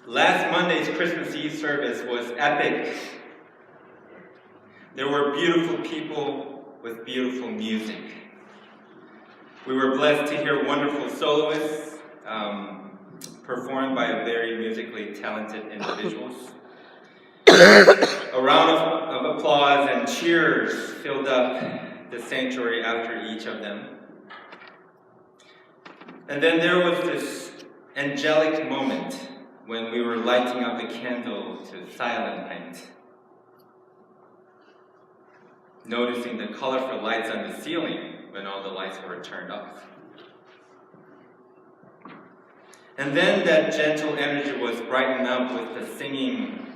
Last Monday's Christmas Eve service was epic. There were beautiful people with beautiful music. We were blessed to hear wonderful soloists performed by very musically talented individuals. A round of applause and cheers filled up the sanctuary after each of them. And then there was this angelic moment when we were lighting up the candle to Silent Night, noticing the colorful lights on the ceiling when all the lights were turned off. And then that gentle energy was brightened up with the singing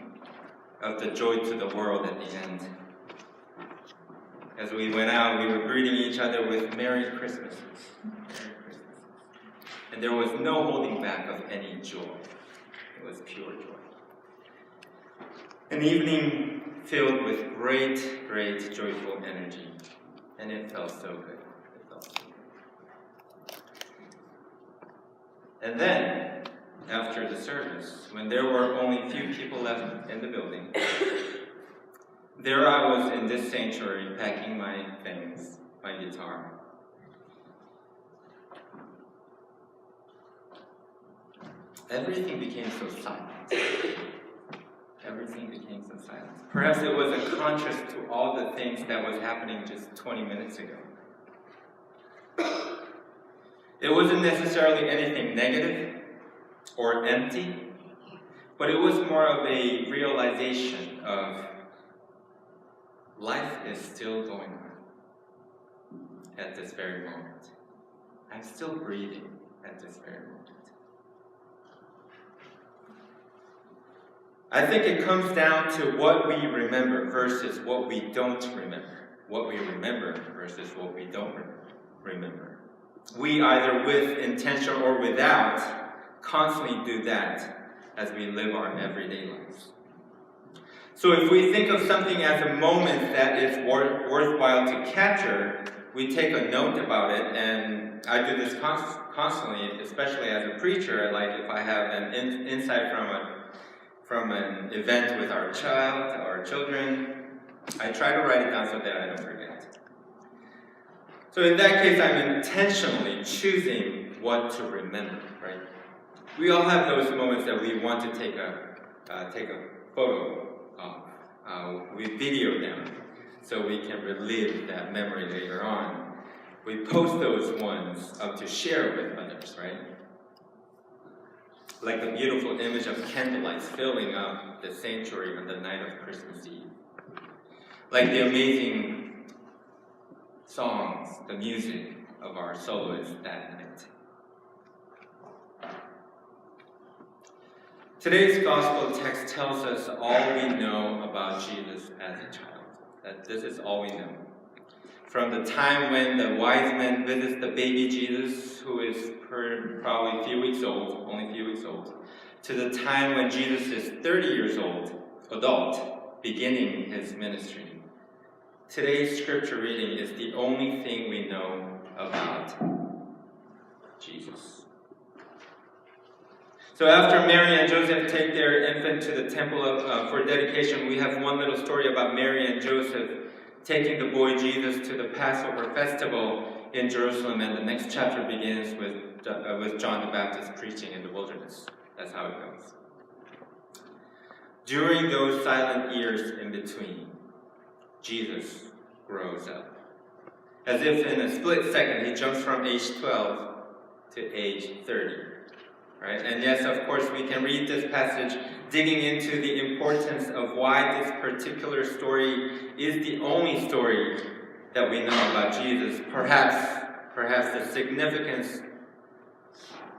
of the Joy to the World at the end. As we went out, we were greeting each other with Merry Christmases. Merry Christmases. And there was no holding back of any joy. It was pure joy. An evening filled with great, joyful energy. And it felt so good. It felt so good. And then, after the service, when there were only a few people left in the building, there I was in this sanctuary packing my things, my guitar. Everything became so silent. Everything became so silent. Perhaps it was a contrast to all the things that was happening just 20 minutes ago. It wasn't necessarily anything negative or empty, but it was more of a realization of life is still going on at this very moment. I'm still breathing at this very moment. I think it comes down to what we remember versus what we don't remember. What we remember versus what we don't remember. We, either with intention or without, constantly do that as we live our everyday lives. So if we think of something as a moment that is worthwhile to capture, we take a note about it, and I do this constantly, especially as a preacher. Like if I have an insight from an event with our child or children, I try to write it down so that I don't forget. So in that case, I'm intentionally choosing what to remember, right? We all have those moments that we want to take a photo of. We video them so we can relive that memory later on. We post those ones up to share with others, right? Like the beautiful image of candlelight filling up the sanctuary on the night of Christmas Eve. Like the amazing songs, the music of our soloists that night. Today's gospel text tells us all we know about Jesus as a child. That this is all we know. From the time when the wise men visit the baby Jesus, who is probably a few weeks old, only a few weeks old, to the time when Jesus is 30 years old, adult, beginning his ministry. Today's scripture reading is the only thing we know about Jesus. So after Mary and Joseph take their infant to the temple for dedication, we have one little story about Mary and Joseph taking the boy Jesus to the Passover festival in Jerusalem, and the next chapter begins with John the Baptist preaching in the wilderness. That's how it goes. During those silent years in between, Jesus grows up. As if in a split second, he jumps from age 12 to age 30. Right? And yes, of course, we can read this passage digging into the importance of why this particular story is the only story that we know about Jesus. Perhaps the significance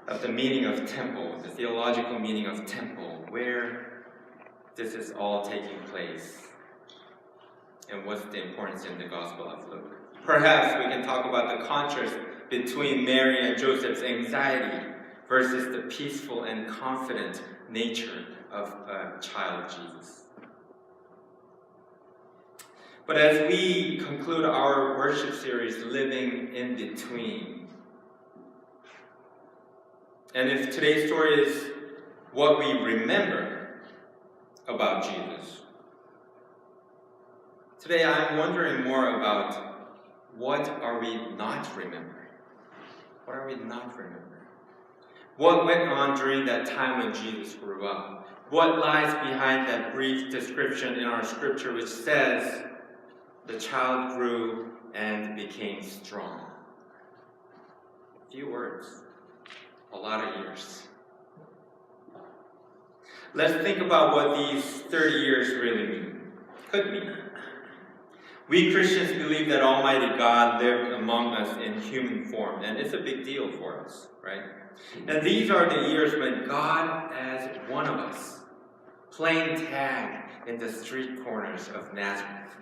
of the meaning of temple, the theological meaning of temple, where this is all taking place, and what's the importance in the Gospel of Luke. Perhaps we can talk about the contrast between Mary and Joseph's anxiety versus the peaceful and confident nature of child Jesus. But as we conclude our worship series, Living in Between, and if today's story is what we remember about Jesus. Today I'm wondering more about what are we not remembering? What are we not remembering? What went on during that time when Jesus grew up? What lies behind that brief description in our scripture which says, the child grew and became strong? A few words, a lot of years. Let's think about what these 30 years really could mean. We Christians believe that Almighty God lived among us in human form, and it's a big deal for us, right? And these are the years when God, as one of us, playing tag in the street corners of Nazareth.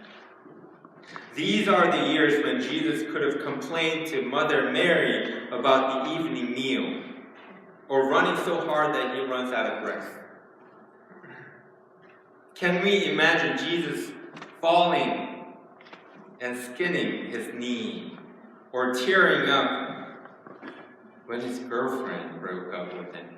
These are the years when Jesus could have complained to Mother Mary about the evening meal, or running so hard that he runs out of breath. Can we imagine Jesus falling and skinning his knee, or tearing up when his girlfriend broke up with him?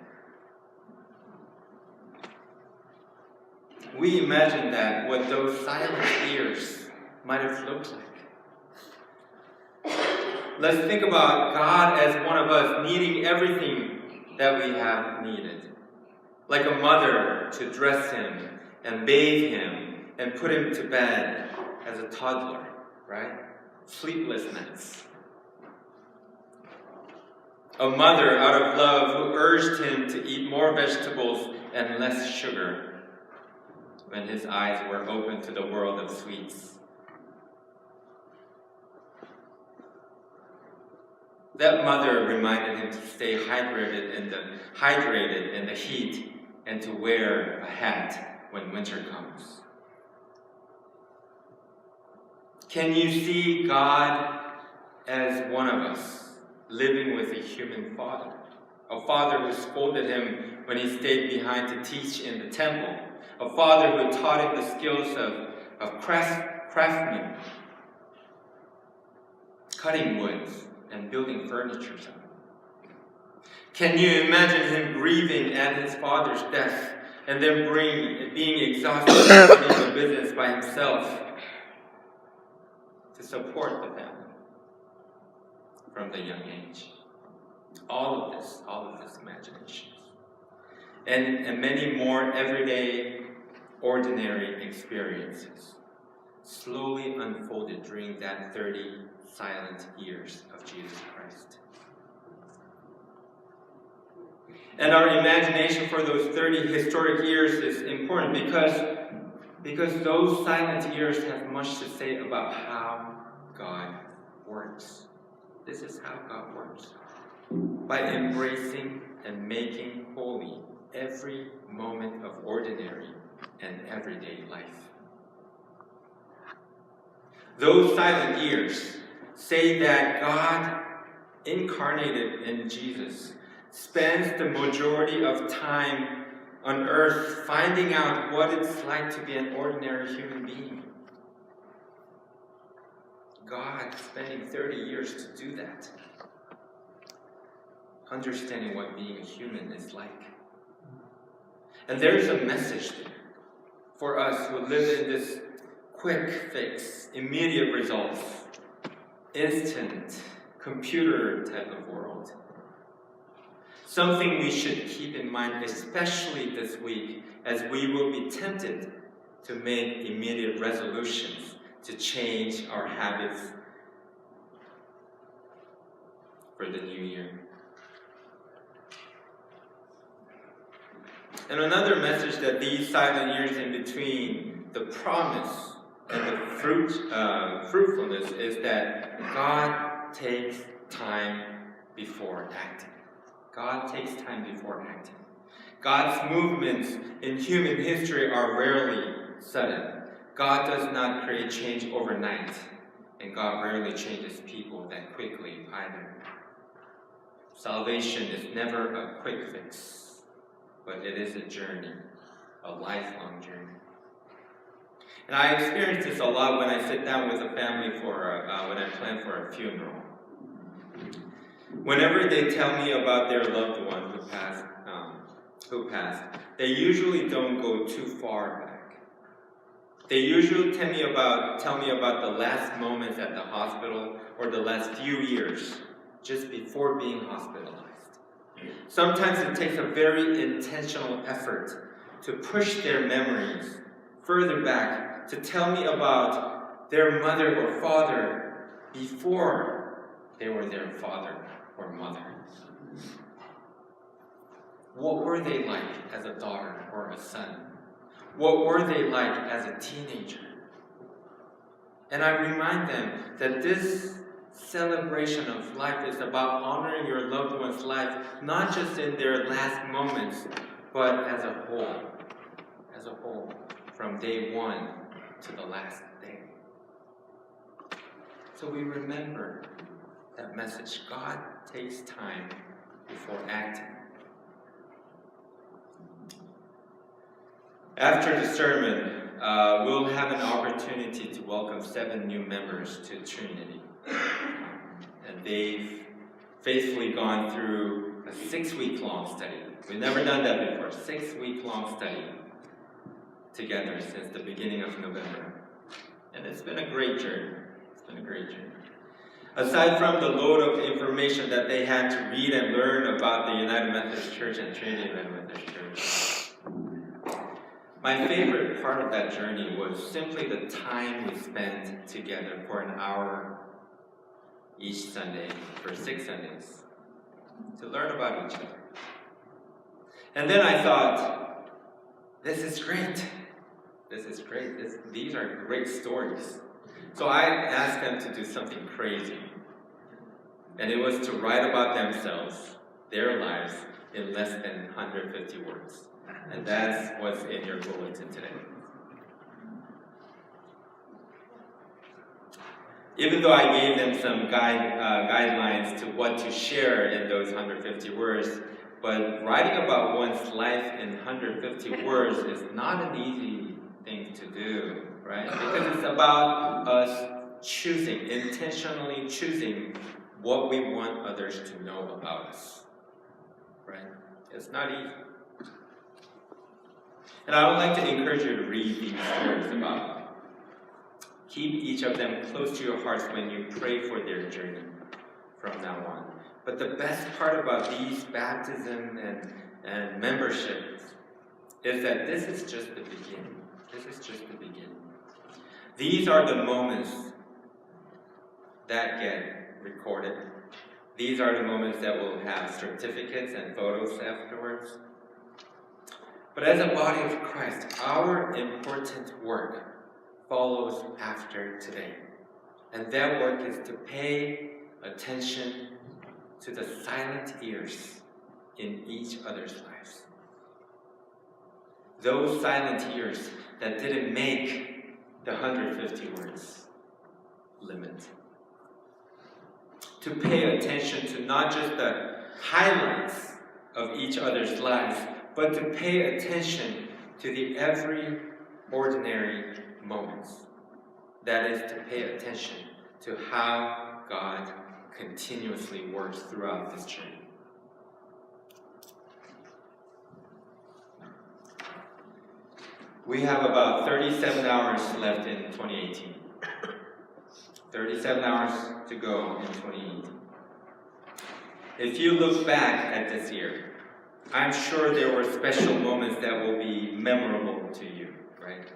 We imagine that what those silent years might have looked like. Let's think about God as one of us, needing everything that we have needed. Like a mother to dress him and bathe him and put him to bed as a toddler, right? Sleepless nights. A mother out of love who urged him to eat more vegetables and less sugar when his eyes were open to the world of sweets. That mother reminded him to stay hydrated in the heat and to wear a hat when winter comes. Can you see God as one of us, living with a human father? A father who scolded him when he stayed behind to teach in the temple. A father who taught him the skills of craftsmen, cutting woods and building furniture. Can you imagine him grieving at his father's death and then being exhausted running the business by himself to support the family from the young age? All of this imagination. And many more everyday, ordinary experiences slowly unfolded during that 30 silent years of Jesus Christ. And our imagination for those 30 historic years is important because those silent years have much to say about how God works. This is how God works. By embracing and making holy every moment of ordinary and everyday life. Those silent years say that God, incarnated in Jesus, spends the majority of time on earth finding out what it's like to be an ordinary human being. God spending 30 years to do that. Understanding what being a human is like. And there's a message there for us who live in this quick fix, immediate results, instant, computer type of world. Something we should keep in mind, especially this week, as we will be tempted to make immediate resolutions to change our habits for the new year. And another message that these silent years in between the promise and the fruitfulness is that God takes time before acting. God takes time before acting. God's movements in human history are rarely sudden. God does not create change overnight, and God rarely changes people that quickly either. Salvation is never a quick fix, but it is a journey, a lifelong journey. And I experience this a lot when I sit down with a family when I plan for a funeral. Whenever they tell me about their loved one who passed, they usually don't go too far back. They usually tell me about the last moments at the hospital or the last few years just before being hospitalized. Sometimes it takes a very intentional effort to push their memories further back to tell me about their mother or father before they were their father or mother. What were they like as a daughter or a son? What were they like as a teenager? And I remind them that this celebration of life is about honoring your loved one's life, not just in their last moments, but as a whole, from day one to the last day. So we remember that message. God takes time before acting. After the sermon, we'll have an opportunity to welcome 7 new members to Trinity. And they've faithfully gone through a 6-week-long study. We've never done that before. 6-week-long study together since the beginning of November. And it's been a great journey. Aside from the load of information that they had to read and learn about the United Methodist Church and Trinity United Methodist Church, my favorite part of that journey was simply the time we spent together for an hour each Sunday for 6 Sundays to learn about each other. And then I thought, this is great. These are great stories. So I asked them to do something crazy. And it was to write about themselves, their lives, in less than 150 words. And that's what's in your bulletin today. Even though I gave them some guidelines to what to share in those 150 words, but writing about one's life in 150 words is not an easy thing to do, right? Because it's about us intentionally choosing what we want others to know about us, right? It's not easy. And I would like to encourage you to read these stories about them. Keep each of them close to your hearts when you pray for their journey from now on. But the best part about these baptism and memberships is that this is just the beginning. These are the moments that get recorded. These are the moments that will have certificates and photos afterwards. But as a body of Christ, our important work follows after today. And that work is to pay attention to the silent ears in each other's lives. Those silent ears that didn't make the 150 words limit. To pay attention to not just the highlights of each other's lives, but to pay attention to the every ordinary moments. That is to pay attention to how God continuously works throughout this journey. We have about 37 hours left in 2018. 37 hours to go in 2018. If you look back at this year, I'm sure there were special moments that will be memorable to you, right?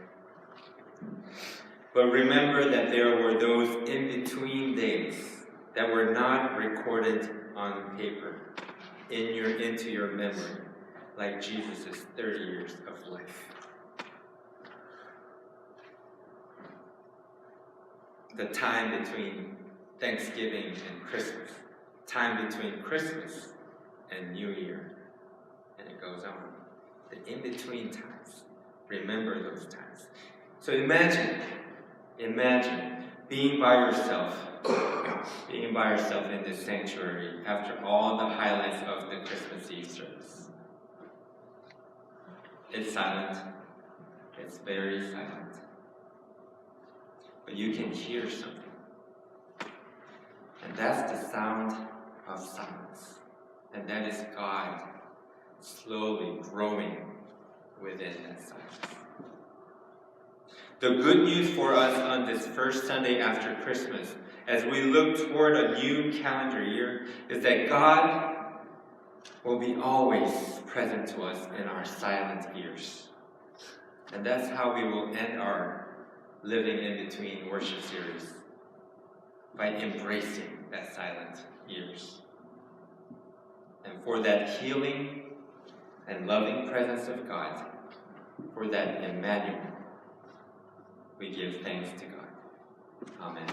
But remember that there were those in-between days that were not recorded on paper into your memory, like Jesus' 30 years of life. The time between Thanksgiving and Christmas, time between Christmas and New Year, and it goes on. The in-between times, remember those times. So imagine being by yourself in this sanctuary after all the highlights of the Christmas Eve service. It's silent. It's very silent. But you can hear something. And that's the sound of silence. And that is God slowly growing within that silence. The good news for us on this first Sunday after Christmas, as we look toward a new calendar year, is that God will be always present to us in our silent ears. And that's how we will end our Living in Between worship series, by embracing that silent ears. And for that healing and loving presence of God, for that Emmanuel, we give thanks to God. Amen.